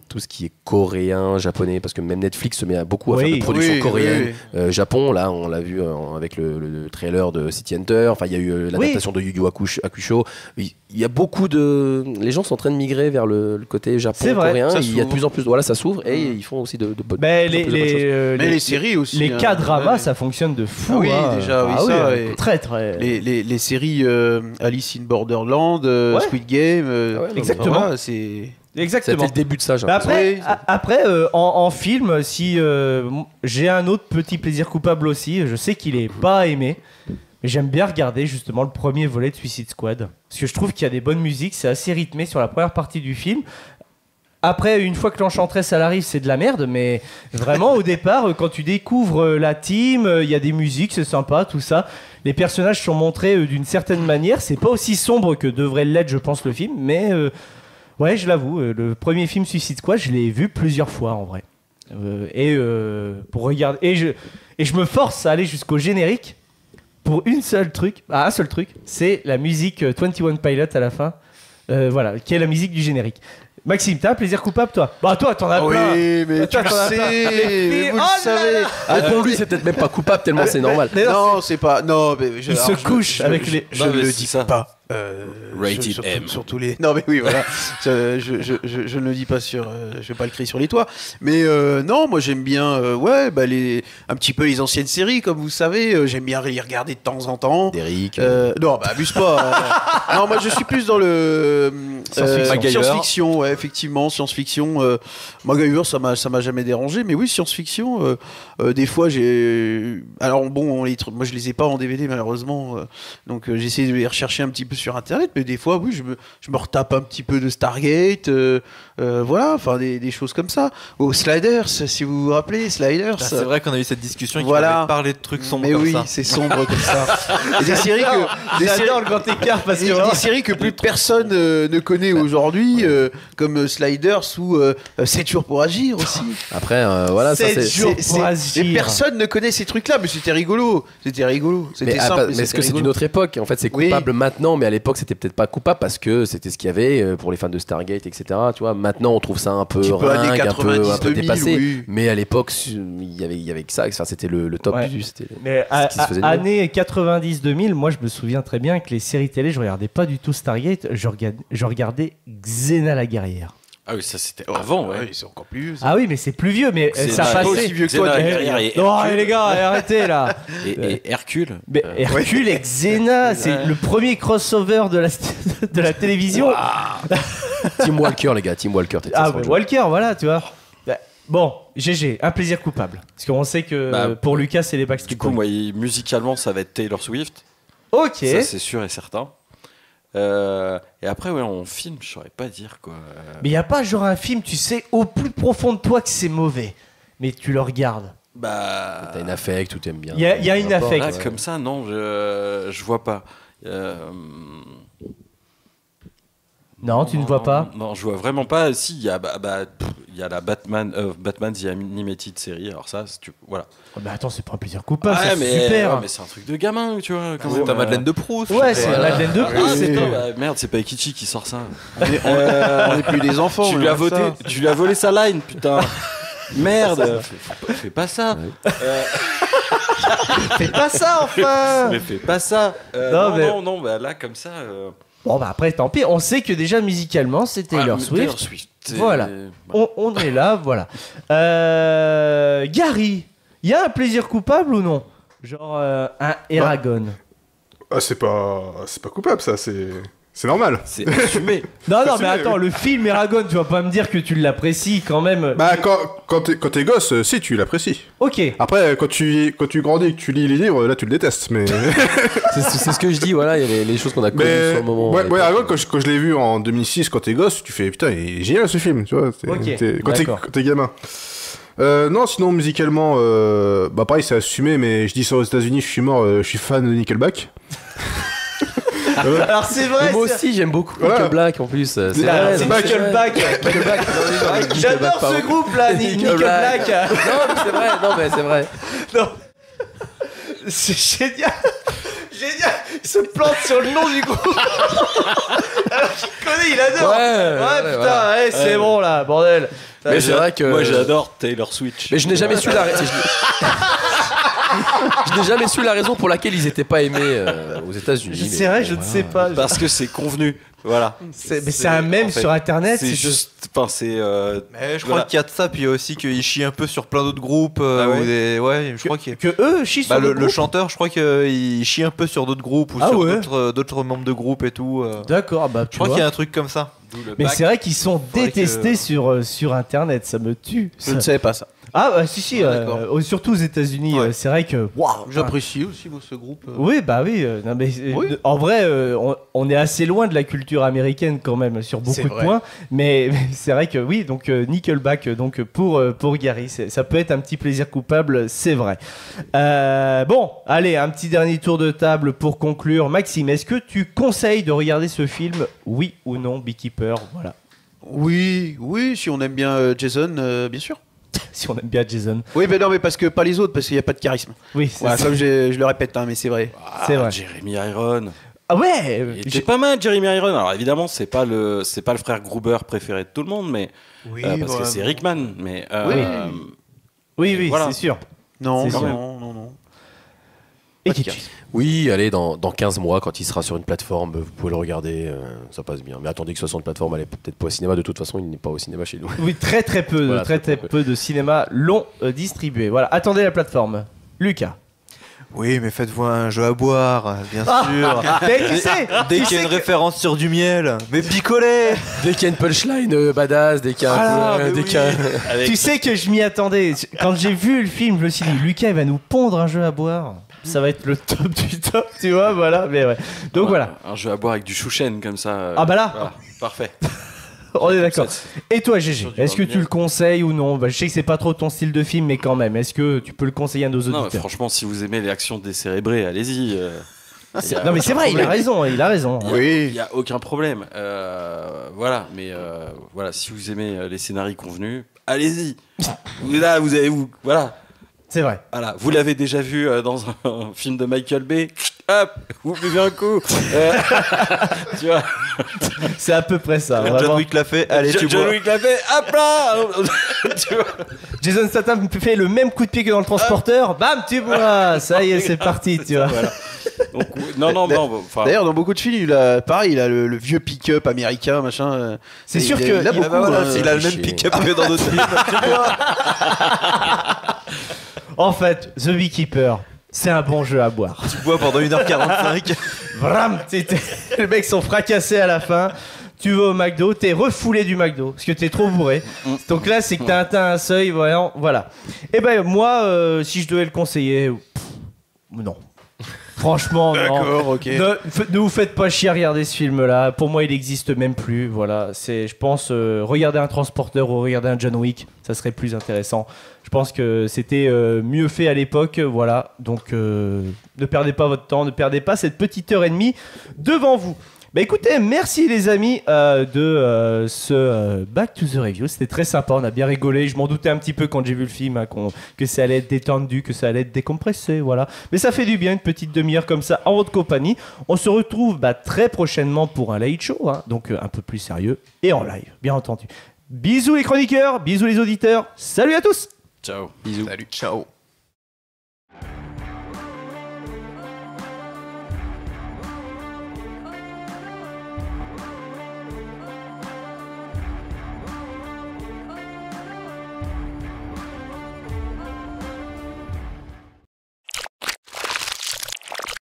[SPEAKER 5] tout ce qui est coréen, japonais, parce que même Netflix se met beaucoup à faire
[SPEAKER 1] Oui.
[SPEAKER 5] de productions
[SPEAKER 7] Oui,
[SPEAKER 5] coréennes.
[SPEAKER 7] oui.
[SPEAKER 5] Japon, là, on l'a vu avec le trailer de City Hunter. Enfin, il y a eu l'adaptation de Yu Yu Hakusho. Il y a beaucoup de. Les gens sont en train de migrer vers le côté
[SPEAKER 1] C'est
[SPEAKER 5] Japon,
[SPEAKER 1] vrai,
[SPEAKER 5] coréen.
[SPEAKER 7] ça
[SPEAKER 5] Il y a de
[SPEAKER 7] s'ouvre.
[SPEAKER 5] plus en plus. Voilà, ça s'ouvre et ils font aussi de bonnes.
[SPEAKER 1] Ben,
[SPEAKER 5] de plus en plus de bonnes choses.
[SPEAKER 7] Mais les séries aussi.
[SPEAKER 1] Les
[SPEAKER 7] hein.
[SPEAKER 1] K-dramas,
[SPEAKER 7] Ouais.
[SPEAKER 1] ça fonctionne de fou.
[SPEAKER 7] Ah oui,
[SPEAKER 1] hein.
[SPEAKER 7] déjà, oui,
[SPEAKER 1] Ah
[SPEAKER 7] ça,
[SPEAKER 1] hein,
[SPEAKER 7] et-
[SPEAKER 1] très très.
[SPEAKER 7] Les séries Alice in Borderland,
[SPEAKER 1] Ouais.
[SPEAKER 7] Squid Game.
[SPEAKER 5] Ah ouais, non,
[SPEAKER 1] exactement.
[SPEAKER 7] Voilà, c'est.
[SPEAKER 1] Exactement.
[SPEAKER 5] C'était le début de ça, j'ai
[SPEAKER 1] Bah
[SPEAKER 5] l'impression.
[SPEAKER 1] après, en film, si j'ai un autre petit plaisir coupable aussi, je sais qu'il est pas aimé, mais j'aime bien regarder justement le premier volet de Suicide Squad. Parce que je trouve qu'il y a des bonnes musiques, c'est assez rythmé sur la première partie du film. Après, une fois que l'Enchantress elle arrive, c'est de la merde, mais vraiment au départ, quand tu découvres la team, il y a des musiques, c'est sympa, tout ça. Les personnages sont montrés d'une certaine manière. C'est pas aussi sombre que devrait l'être, je pense, le film, mais ouais, je l'avoue, le premier film Suicide Squad, je l'ai vu plusieurs fois en vrai. Pour regarder, et je me force à aller jusqu'au générique pour un seul truc, c'est la musique 21 Pilots à la fin, voilà, qui est la musique du générique. Maxime, t'as un plaisir coupable, toi? Bah, toi, t'en as plein.
[SPEAKER 7] Oui, mais tu le sais, mais vous le savez.
[SPEAKER 5] Ah, pour lui, c'est peut-être même pas coupable tellement c'est normal.
[SPEAKER 7] Non, c'est pas. Non, mais
[SPEAKER 1] il se couche avec les.
[SPEAKER 7] Je ne le dis pas.
[SPEAKER 5] Rated M.
[SPEAKER 7] Sur tous les. Non, mais oui, voilà. Je ne le dis pas sur. Je vais pas le crier sur les toits. Mais non, moi j'aime bien. Ouais, bah un petit peu les anciennes séries, comme vous savez. J'aime bien les regarder de temps en temps.
[SPEAKER 5] Derrick.
[SPEAKER 7] Non, bah abuse pas. Non, moi je suis plus dans le science-fiction. Ouais, effectivement, science-fiction. MacGyver, ça m'a jamais dérangé. Mais oui, science-fiction. Des fois, j'ai. Alors bon, moi je les ai pas en DVD malheureusement. Donc j'ai essayé de les rechercher un petit peu sur internet, mais des fois oui je me retape un petit peu de Stargate, voilà, enfin des choses comme ça. Sliders, si vous vous rappelez, Sliders.
[SPEAKER 3] Ah, c'est vrai qu'on a eu cette discussion et
[SPEAKER 7] voilà.
[SPEAKER 3] qu'on avait parlé de trucs sombres
[SPEAKER 7] mais
[SPEAKER 3] comme
[SPEAKER 7] oui,
[SPEAKER 3] ça.
[SPEAKER 7] c'est sombre comme ça. Et des séries que
[SPEAKER 1] J'adore le grand écart parce que
[SPEAKER 7] des séries que plus personne ne connaît aujourd'hui, comme Sliders ou 7 jours pour agir aussi.
[SPEAKER 5] Après, voilà, ça
[SPEAKER 1] 7
[SPEAKER 5] c'est.
[SPEAKER 1] jours pour agir.
[SPEAKER 7] Et personne ne connaît ces trucs-là, mais c'était rigolo. C'était simple.
[SPEAKER 5] Mais est-ce que c'est d'une autre époque? En fait, c'est coupable maintenant, mais à l'époque, c'était peut-être pas coupable parce que c'était ce qu'il y avait pour les fans de Stargate, etc. Tu vois, maintenant, on trouve ça un peu ringue, un peu dépassé. Oui. Mais à l'époque, il y avait que ça. Enfin, c'était le top du.
[SPEAKER 1] Mais années 90-2000, moi, je me souviens très bien que les séries télé, je regardais pas du tout Stargate. Je regardais Xena la guerrière.
[SPEAKER 8] Ah oui, ça c'était avant, ouais.
[SPEAKER 7] C'est encore plus vieux.
[SPEAKER 1] Ah oui, mais c'est plus vieux, mais ça
[SPEAKER 8] pas
[SPEAKER 1] passait.
[SPEAKER 7] aussi vieux que toi.
[SPEAKER 1] Non, les gars, arrêtez là.
[SPEAKER 8] Et Hercule.
[SPEAKER 1] Mais Hercule et Xena, c'est le premier crossover de la télévision.
[SPEAKER 5] Team Walker, les gars, Team Walker.
[SPEAKER 1] Walker, voilà, tu vois. Bon, GG, un plaisir coupable. Parce qu'on sait que pour Lucas, c'est les Backstreet Boys.
[SPEAKER 8] Du coup, moi, musicalement, ça va être Taylor Swift.
[SPEAKER 1] Ok.
[SPEAKER 8] Ça, c'est sûr et certain. Et après, ouais, en film, je saurais pas dire quoi.
[SPEAKER 1] Mais il y a pas genre un film, tu sais, au plus profond de toi que c'est mauvais, mais tu le regardes.
[SPEAKER 8] Bah.
[SPEAKER 5] T'as une affect ou t'aimes bien.
[SPEAKER 1] Il y a une affect.
[SPEAKER 8] Là, comme ça, non, je vois pas.
[SPEAKER 1] Non, tu ne vois pas.
[SPEAKER 8] Non, je vois vraiment pas. Si, il y a la Batman The Animated Series. Alors ça, voilà.
[SPEAKER 1] Oh, mais attends, c'est pas un plaisir coupable,
[SPEAKER 8] ouais,
[SPEAKER 1] c'est super.
[SPEAKER 8] Mais c'est un truc de gamin, tu vois.
[SPEAKER 3] T'as Madeleine de Proust.
[SPEAKER 1] Ouais, c'est Madeleine de Proust. C'est pas.
[SPEAKER 8] Merde, c'est pas Ekichi qui sort ça.
[SPEAKER 7] On est plus des enfants.
[SPEAKER 8] Tu lui as volé sa line, putain. Merde. Fais pas ça.
[SPEAKER 1] Fais pas ça, enfin.
[SPEAKER 8] Mais fais pas ça. Non, bah là, comme ça.
[SPEAKER 1] Bon, bah après, tant pis. On sait que déjà musicalement, c'est Taylor Swift. Voilà. On est là, voilà. Gary, il y a un plaisir coupable ou non? Genre un Eragon.
[SPEAKER 6] C'est pas coupable, ça, c'est normal.
[SPEAKER 8] C'est assumé.
[SPEAKER 1] Non, mais attends, le film Eragon, tu vas pas me dire que tu l'apprécies quand même.
[SPEAKER 6] Bah, quand t'es gosse, si, tu l'apprécies.
[SPEAKER 1] Ok.
[SPEAKER 6] Après, quand tu grandis et que tu lis les livres, là, tu le détestes, mais...
[SPEAKER 5] c'est ce que je dis, voilà, il y a les choses qu'on a connues sur le moment.
[SPEAKER 6] Ouais, Eragon, quand je l'ai vu en 2006, quand t'es gosse, tu fais, putain, il est génial ce film, tu vois. Quand t'es gamin. Non, sinon, musicalement, bah pareil, c'est assumé, mais je dis ça aux États-Unis, je suis mort, je suis fan de Nickelback.
[SPEAKER 1] Alors c'est vrai.
[SPEAKER 5] Moi aussi j'aime beaucoup Nickelback en plus. C'est
[SPEAKER 1] Nickelback. J'adore ce groupe là, Nickelback.
[SPEAKER 5] Non mais c'est vrai.
[SPEAKER 1] Non. C'est génial. Il se plante sur le nom du groupe. Alors qu'il connaît, il adore. Ouais, putain, c'est bon là, bordel.
[SPEAKER 5] Mais c'est vrai que
[SPEAKER 8] moi j'adore Taylor Swift.
[SPEAKER 5] Mais je n'ai jamais su je n'ai jamais su la raison pour laquelle ils n'étaient pas aimés aux États-Unis.
[SPEAKER 1] C'est vrai, je ne sais pas.
[SPEAKER 8] Parce que c'est convenu. Voilà.
[SPEAKER 1] C'est un mème en fait, sur internet.
[SPEAKER 8] C'est juste. Enfin,
[SPEAKER 3] mais je crois qu'il y a de ça, puis il y a aussi qu'ils chient un peu sur plein d'autres groupes. Je crois
[SPEAKER 1] que eux chient sur
[SPEAKER 3] le chanteur, je crois qu'il chie un peu sur d'autres groupes ou sur d'autres membres de groupes et tout.
[SPEAKER 1] D'accord, bah
[SPEAKER 3] je crois qu'il y a un truc comme ça.
[SPEAKER 1] Mais c'est vrai qu'ils sont détestés sur internet, ça me tue.
[SPEAKER 7] Je ne savais pas ça.
[SPEAKER 1] Si,
[SPEAKER 7] d'accord.
[SPEAKER 1] surtout aux États-Unis,
[SPEAKER 7] Ouais.
[SPEAKER 1] c'est vrai que.
[SPEAKER 7] J'apprécie aussi moi ce groupe.
[SPEAKER 1] Oui, bah oui. Non, mais,
[SPEAKER 7] Oui.
[SPEAKER 1] en vrai, on est assez loin de la culture américaine quand même sur beaucoup
[SPEAKER 7] C'est
[SPEAKER 1] de
[SPEAKER 7] vrai.
[SPEAKER 1] points. Mais c'est vrai que oui, donc Nickelback, donc pour Gary, ça peut être un petit plaisir coupable, c'est vrai. Bon, allez, un petit dernier tour de table pour conclure. Maxime, est-ce que tu conseilles de regarder ce film, oui ou non, Beekeeper? Voilà.
[SPEAKER 7] Oui, si on aime bien Jason, bien sûr.
[SPEAKER 1] Si on aime bien Jason.
[SPEAKER 7] Oui, mais non, mais parce que pas les autres, parce qu'il n'y a pas de charisme.
[SPEAKER 1] Oui, c'est
[SPEAKER 7] Voilà,
[SPEAKER 1] ça.
[SPEAKER 7] comme je le répète, hein, mais c'est vrai.
[SPEAKER 1] C'est vrai.
[SPEAKER 8] Jeremy Iron.
[SPEAKER 1] Ah ouais.
[SPEAKER 8] Il était pas mal, Jeremy Iron. Alors évidemment, c'est pas le frère Gruber préféré de tout le monde, mais
[SPEAKER 7] Oui,
[SPEAKER 8] parce que c'est Rickman. Mais
[SPEAKER 1] Oui,
[SPEAKER 8] voilà.
[SPEAKER 1] c'est sûr.
[SPEAKER 7] Non,
[SPEAKER 1] C'est sûr.
[SPEAKER 7] non.
[SPEAKER 1] Et
[SPEAKER 7] Pas de
[SPEAKER 1] qui
[SPEAKER 7] charisme.
[SPEAKER 5] Oui, allez, dans 15 mois, quand il sera sur une plateforme, vous pouvez le regarder, ça passe bien. Mais attendez que ce soit sur une plateforme, allez peut-être pas au cinéma, de toute façon, il n'est pas au cinéma chez nous.
[SPEAKER 1] Oui, très peu,
[SPEAKER 5] Voilà,
[SPEAKER 1] très
[SPEAKER 5] très
[SPEAKER 1] peu de cinéma l'ont distribué. Voilà, attendez la plateforme. Lucas.
[SPEAKER 3] Oui, mais faites-vous un jeu à boire, bien
[SPEAKER 1] Ah,
[SPEAKER 3] sûr.
[SPEAKER 1] mais tu sais,
[SPEAKER 3] Dès
[SPEAKER 1] tu
[SPEAKER 3] qu'il y a
[SPEAKER 1] sais
[SPEAKER 3] une
[SPEAKER 1] que-
[SPEAKER 3] référence sur du miel, mais picolé.
[SPEAKER 5] Dès qu'il y a une punchline badass, dès qu'il y a
[SPEAKER 3] Voilà, mais
[SPEAKER 5] dès
[SPEAKER 3] oui.
[SPEAKER 5] qu'il y a-
[SPEAKER 1] Tu sais que je m'y attendais. Quand j'ai vu le film, je me suis dit, Lucas, il va nous pondre un jeu à boire. Ça va être le top du top, tu vois, voilà. Mais ouais. Donc voilà,
[SPEAKER 8] Un jeu à boire avec du chouchen comme ça.
[SPEAKER 1] Ah bah là.
[SPEAKER 8] Voilà, parfait.
[SPEAKER 1] on est d'accord. Et toi, GG,
[SPEAKER 8] Sur du
[SPEAKER 1] est-ce que
[SPEAKER 8] miel.
[SPEAKER 1] tu le conseilles ou non? Je sais que c'est pas trop ton style de film, mais quand même, est-ce que tu peux le conseiller à nos
[SPEAKER 8] Non, mais
[SPEAKER 1] auditeurs?
[SPEAKER 8] franchement, si vous aimez les actions décérébrées, allez-y.
[SPEAKER 1] Non, mais c'est vrai, il a raison.
[SPEAKER 8] Il
[SPEAKER 7] Oui.
[SPEAKER 8] n'y a aucun problème. Voilà, mais voilà, si vous aimez les scénarios convenus, allez-y. Là, voilà.
[SPEAKER 1] C'est vrai.
[SPEAKER 8] Voilà, vous l'avez déjà vu dans un film de Michael Bay. Hop, vous buvez un coup. Tu vois,
[SPEAKER 1] C'est à peu près ça.
[SPEAKER 3] John
[SPEAKER 1] vraiment.
[SPEAKER 3] Wick l'a fait, allez, tu
[SPEAKER 8] John
[SPEAKER 3] bois.
[SPEAKER 8] Wick l'a fait. Hop là. Tu vois.
[SPEAKER 1] Jason Statham fait le même coup de pied que dans le transporteur. Bam, tu vois. Ça y est, c'est parti, tu vois.
[SPEAKER 8] Donc, non. Enfin,
[SPEAKER 7] D'ailleurs, dans beaucoup de films, il a le vieux pick-up américain, machin.
[SPEAKER 1] C'est
[SPEAKER 7] Et
[SPEAKER 1] sûr
[SPEAKER 7] il
[SPEAKER 1] que-
[SPEAKER 7] a
[SPEAKER 1] il-
[SPEAKER 7] beaucoup,
[SPEAKER 3] Ah bah voilà,
[SPEAKER 7] hein.
[SPEAKER 3] il a le même pick-up que dans d'autres films. Tu bois.
[SPEAKER 1] En fait, The Beekeeper, c'est un bon jeu à boire.
[SPEAKER 3] Tu bois pendant 1h45.
[SPEAKER 1] Vram, les mecs sont fracassés à la fin. Tu vas au McDo, t'es refoulé du McDo parce que t'es trop bourré. Donc là, c'est que t'as atteint un seuil, voilà. Et ben moi, si je devais le conseiller, non. Franchement, non.
[SPEAKER 7] D'accord, ok.
[SPEAKER 1] Ne vous faites pas chier à regarder ce film-là. Pour moi, il n'existe même plus. Voilà, je pense, regarder un transporteur ou regarder un John Wick, ça serait plus intéressant. Je pense que c'était mieux fait à l'époque. Voilà, donc ne perdez pas votre temps, ne perdez pas cette petite heure et demie devant vous. Bah écoutez, merci les amis de ce Back to the Review. C'était très sympa, on a bien rigolé. Je m'en doutais un petit peu quand j'ai vu le film, hein, que ça allait être détendu, que ça allait être décompressé, voilà. Mais ça fait du bien, une petite demi-heure comme ça en votre compagnie. On se retrouve très prochainement pour un late show, hein, donc un peu plus sérieux et en live, bien entendu. Bisous les chroniqueurs, bisous les auditeurs, salut à tous.
[SPEAKER 8] ciao.
[SPEAKER 5] Bisous.
[SPEAKER 3] Salut, ciao.